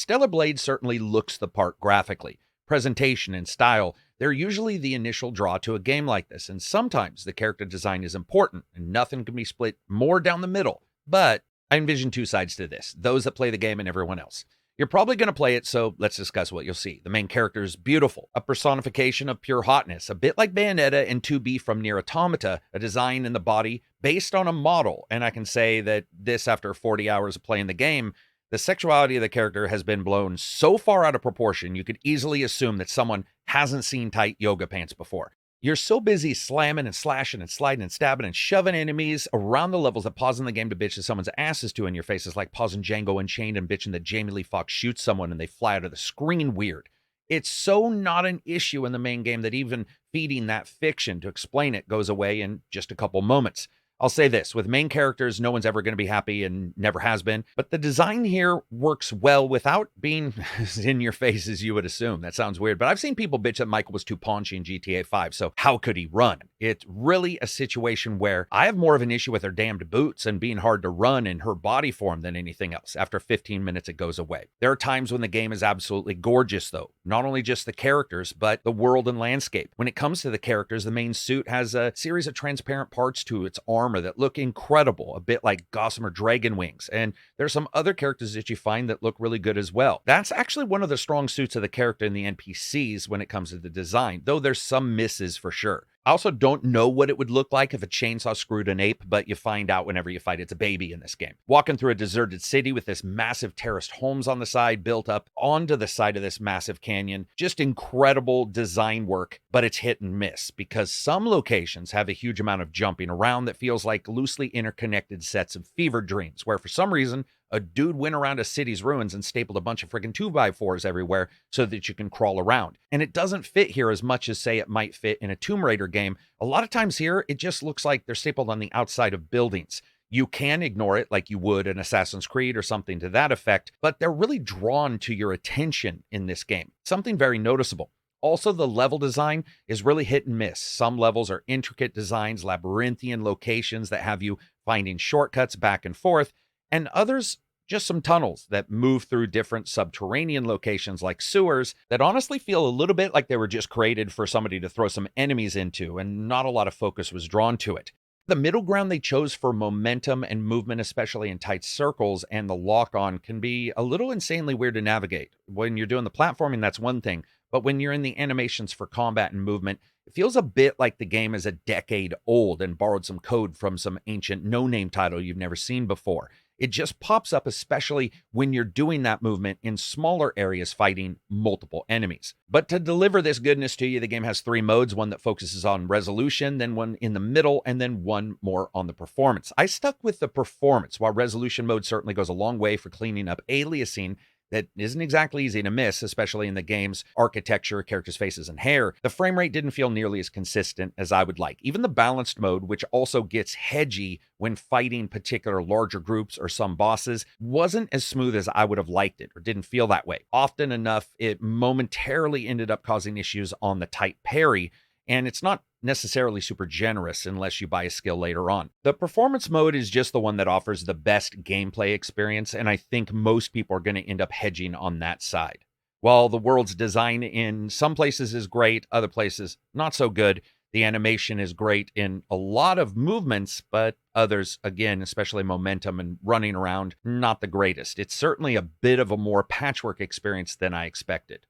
Stellar Blade certainly looks the part graphically. Presentation and style, they're usually the initial draw to a game like this, and sometimes the character design is important, and nothing can be split more down the middle. But I envision two sides to this, those that play the game and everyone else. You're probably going to play it, so let's discuss what you'll see. The main character is beautiful, a personification of pure hotness, a bit like Bayonetta and 2B from Nier Automata, a design in the body based on a model. And I can say that this, after 40 hours of playing the game, the sexuality of the character has been blown so far out of proportion, you could easily assume that someone hasn't seen tight yoga pants before. You're so busy slamming and slashing and sliding and stabbing and shoving enemies around the levels that pausing the game to bitch that someone's asses to in your face is like pausing Django Unchained and bitching that Jamie Lee Foxx shoots someone and they fly out of the screen weird. It's so not an issue in the main game that even feeding that fiction to explain it goes away in just a couple moments. I'll say this, with main characters, no one's ever going to be happy and never has been, but the design here works well without being as in your face as you would assume. That sounds weird, but I've seen people bitch that Michael was too paunchy in GTA 5, so how could he run? It's really a situation where I have more of an issue with her damned boots and being hard to run in her body form than anything else. After 15 minutes, it goes away. There are times when the game is absolutely gorgeous, though. Not only just the characters, but the world and landscape. When it comes to the characters, the main suit has a series of transparent parts to its armor that look incredible, a bit like gossamer dragon wings. And there's some other characters that you find that look really good as well. That's actually one of the strong suits of the character in the NPCs when it comes to the design, though there's some misses for sure. I also don't know what it would look like if a chainsaw screwed an ape, but you find out whenever you fight it's a baby in this game. Walking through a deserted city with this massive terraced homes on the side built up onto the side of this massive canyon. Just incredible design work, but it's hit and miss because some locations have a huge amount of jumping around that feels like loosely interconnected sets of fever dreams, where for some reason, a dude went around a city's ruins and stapled a bunch of friggin' 2x4s everywhere so that you can crawl around. And it doesn't fit here as much as, say, it might fit in a Tomb Raider game. A lot of times here, it just looks like they're stapled on the outside of buildings. You can ignore it like you would in Assassin's Creed or something to that effect, but they're really drawn to your attention in this game. Something very noticeable. Also, the level design is really hit and miss. Some levels are intricate designs, labyrinthian locations that have you finding shortcuts back and forth, and others just some tunnels that move through different subterranean locations like sewers that honestly feel a little bit like they were just created for somebody to throw some enemies into, and not a lot of focus was drawn to it. The middle ground they chose for momentum and movement, especially in tight circles, and the lock-on can be a little insanely weird to navigate. When you're doing the platforming, that's one thing, but when you're in the animations for combat and movement, it feels a bit like the game is a decade old and borrowed some code from some ancient no-name title you've never seen before. It just pops up, especially when you're doing that movement in smaller areas fighting multiple enemies. But to deliver this goodness to you, the game has 3 modes, one that focuses on resolution, then one in the middle, and then one more on the performance. I stuck with the performance, while resolution mode certainly goes a long way for cleaning up aliasing that isn't exactly easy to miss, especially in the game's architecture, characters' faces, and hair. The frame rate didn't feel nearly as consistent as I would like. Even the balanced mode, which also gets hedgy when fighting particular larger groups or some bosses, wasn't as smooth as I would have liked it, or didn't feel that way. Often enough, it momentarily ended up causing issues on the tight parry, and it's not necessarily super generous unless you buy a skill later on. The performance mode is just the one that offers the best gameplay experience, and I think most people are going to end up hedging on that side. While the world's design in some places is great, other places not so good. The animation is great in a lot of movements, but others, again, especially momentum and running around, not the greatest. It's certainly a bit of a more patchwork experience than I expected.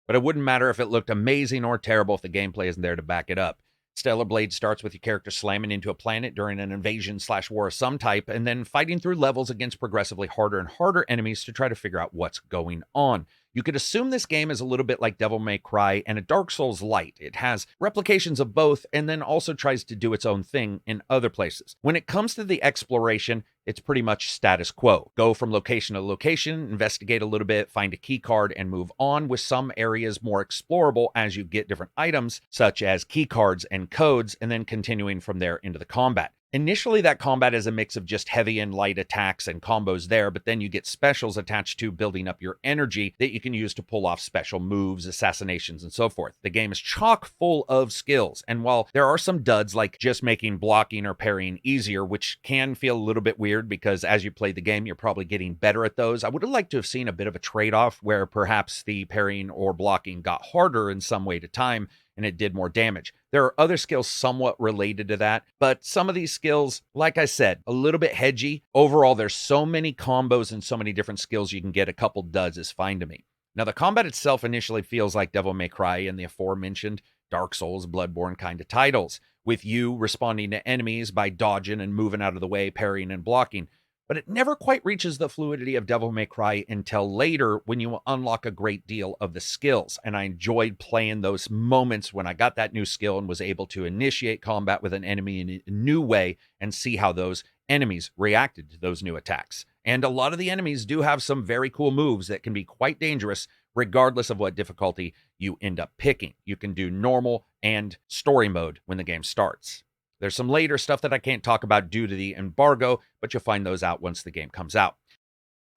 But it wouldn't matter if it looked amazing or terrible if the gameplay isn't there to back it up. Stellar Blade starts with your character slamming into a planet during an invasion/war of some type, and then fighting through levels against progressively harder and harder enemies to try to figure out what's going on. You could assume this game is a little bit like Devil May Cry and a Dark Souls light. It has replications of both and then also tries to do its own thing in other places. When it comes to the exploration, it's pretty much status quo. Go from location to location, investigate a little bit, find a key card, and move on, with some areas more explorable as you get different items, such as key cards and codes, and then continuing from there into the combat. Initially, that combat is a mix of just heavy and light attacks and combos there, but then you get specials attached to building up your energy that you can use to pull off special moves, assassinations, and so forth. The game is chock full of skills, and while there are some duds like just making blocking or parrying easier, which can feel a little bit weird because as you play the game, you're probably getting better at those, I would have liked to have seen a bit of a trade-off where perhaps the parrying or blocking got harder in some way to time, and it did more damage. There are other skills somewhat related to that, but some of these skills, like I said, a little bit hedgy. Overall, there's so many combos and so many different skills you can get. A couple duds is fine to me. Now, the combat itself initially feels like Devil May Cry and the aforementioned Dark Souls, Bloodborne kind of titles, with you responding to enemies by dodging and moving out of the way, parrying and blocking. But it never quite reaches the fluidity of Devil May Cry until later when you unlock a great deal of the skills. And I enjoyed playing those moments when I got that new skill and was able to initiate combat with an enemy in a new way and see how those enemies reacted to those new attacks. And a lot of the enemies do have some very cool moves that can be quite dangerous regardless of what difficulty you end up picking. You can do normal and story mode when the game starts. There's some later stuff that I can't talk about due to the embargo, but you'll find those out once the game comes out.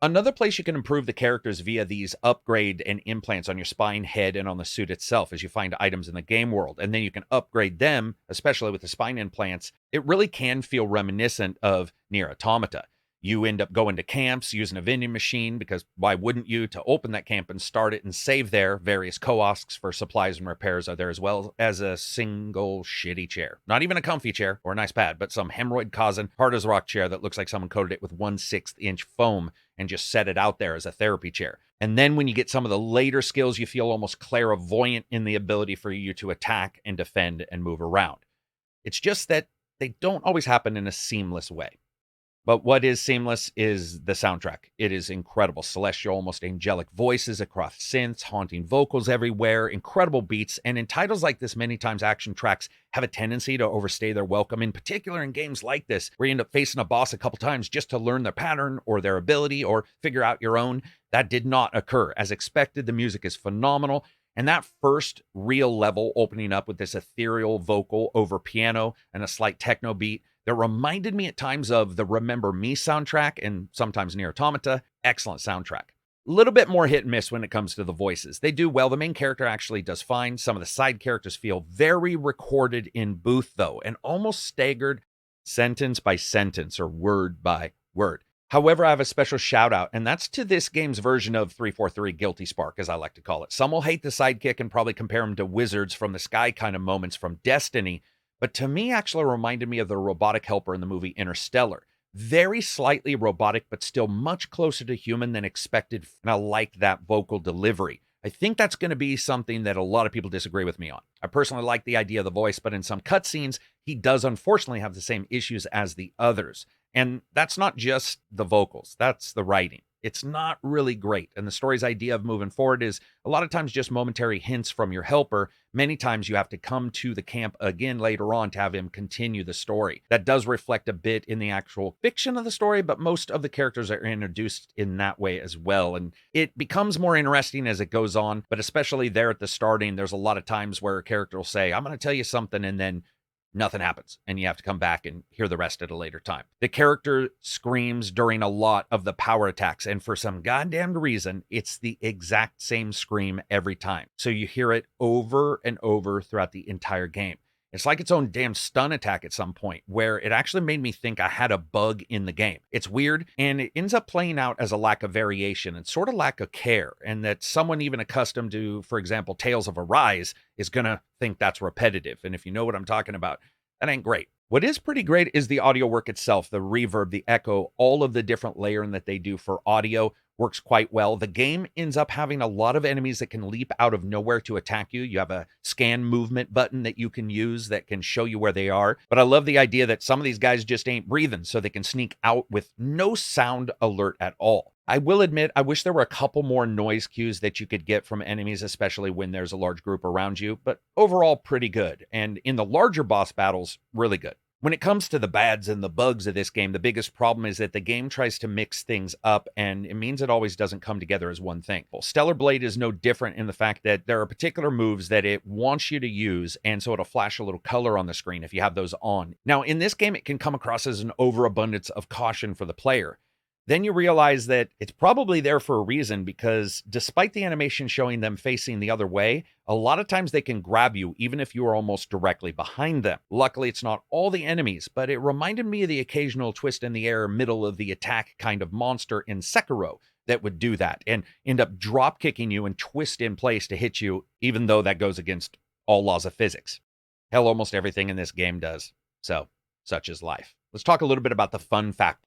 Another place you can improve the characters via these upgrade and implants on your spine, head, and on the suit itself as you find items in the game world. And then you can upgrade them, especially with the spine implants. It really can feel reminiscent of Nier Automata. You end up going to camps using a vending machine because why wouldn't you, to open that camp and start it and save there. Various kiosks for supplies and repairs are there, as well as a single shitty chair. Not even a comfy chair or a nice pad, but some hemorrhoid-causing hard as rock chair that looks like someone coated it with 1/6 inch foam and just set it out there as a therapy chair. And then when you get some of the later skills, you feel almost clairvoyant in the ability for you to attack and defend and move around. It's just that they don't always happen in a seamless way. But what is seamless is the soundtrack. It is incredible. Celestial, almost angelic voices across synths, haunting vocals everywhere, incredible beats. And in titles like this, many times action tracks have a tendency to overstay their welcome, in particular in games like this, where you end up facing a boss a couple times just to learn their pattern or their ability or figure out your own. That did not occur. As expected, the music is phenomenal. And that first real level opening up with this ethereal vocal over piano and a slight techno beat that reminded me at times of the Remember Me soundtrack and sometimes Nier Automata. Excellent soundtrack. A little bit more hit and miss when it comes to the voices. They do well. The main character actually does fine. Some of the side characters feel very recorded in booth, though, and almost staggered sentence by sentence or word by word. However, I have a special shout out, and that's to this game's version of 343 Guilty Spark, as I like to call it. Some will hate the sidekick and probably compare him to wizards from the sky kind of moments from Destiny, but to me actually reminded me of the robotic helper in the movie Interstellar. Very slightly robotic, but still much closer to human than expected, and I like that vocal delivery. I think that's going to be something that a lot of people disagree with me on. I personally like the idea of the voice, but in some cutscenes, he does unfortunately have the same issues as the others. And that's not just the vocals, that's the writing. It's not really great. And the story's idea of moving forward is a lot of times just momentary hints from your helper. Many times you have to come to the camp again later on to have him continue the story. That does reflect a bit in the actual fiction of the story, but most of the characters are introduced in that way as well. And it becomes more interesting as it goes on, but especially there at the starting, there's a lot of times where a character will say, I'm going to tell you something, and then nothing happens, and you have to come back and hear the rest at a later time. The character screams during a lot of the power attacks, and for some goddamn reason, it's the exact same scream every time. So you hear it over and over throughout the entire game. It's like its own damn stun attack at some point, where it actually made me think I had a bug in the game. It's weird, and it ends up playing out as a lack of variation and sort of lack of care, and that someone even accustomed to, for example, Tales of Arise is going to think that's repetitive. And if you know what I'm talking about, that ain't great. What is pretty great is the audio work itself, the reverb, the echo, all of the different layering that they do for audio works quite well. The game ends up having a lot of enemies that can leap out of nowhere to attack you. You have a scan movement button that you can use that can show you where they are. But I love the idea that some of these guys just ain't breathing, so they can sneak out with no sound alert at all. I will admit, I wish there were a couple more noise cues that you could get from enemies, especially when there's a large group around you, but overall pretty good. And in the larger boss battles, really good. When it comes to the bads and the bugs of this game, the biggest problem is that the game tries to mix things up, and it means it always doesn't come together as one thing. Well, Stellar Blade is no different in the fact that there are particular moves that it wants you to use, and so it'll flash a little color on the screen if you have those on. Now, in this game, it can come across as an overabundance of caution for the player. Then you realize that it's probably there for a reason, because despite the animation showing them facing the other way, a lot of times they can grab you even if you are almost directly behind them. Luckily, it's not all the enemies, but it reminded me of the occasional twist in the air, middle of the attack kind of monster in Sekiro that would do that and end up drop kicking you and twist in place to hit you, even though that goes against all laws of physics. Hell, almost everything in this game does. So, such is life. Let's talk a little bit about the fun factor.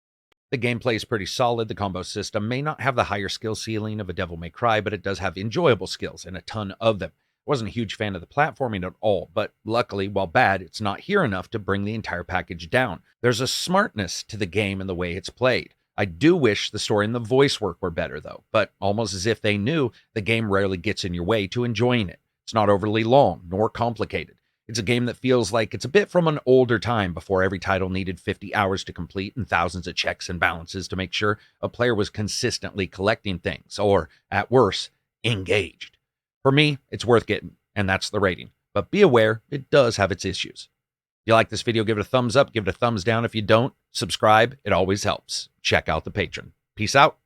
The gameplay is pretty solid. The combo system may not have the higher skill ceiling of a Devil May Cry, but it does have enjoyable skills and a ton of them. I wasn't a huge fan of the platforming at all, but luckily, while bad, it's not here enough to bring the entire package down. There's a smartness to the game and the way it's played. I do wish the story and the voice work were better, though, but almost as if they knew, the game rarely gets in your way to enjoying it. It's not overly long, nor complicated. It's a game that feels like it's a bit from an older time, before every title needed 50 hours to complete and thousands of checks and balances to make sure a player was consistently collecting things, or, at worst, engaged. For me, it's worth getting, and that's the rating. But be aware, it does have its issues. If you like this video, give it a thumbs up, give it a thumbs down. If you don't, subscribe. It always helps. Check out the Patreon. Peace out.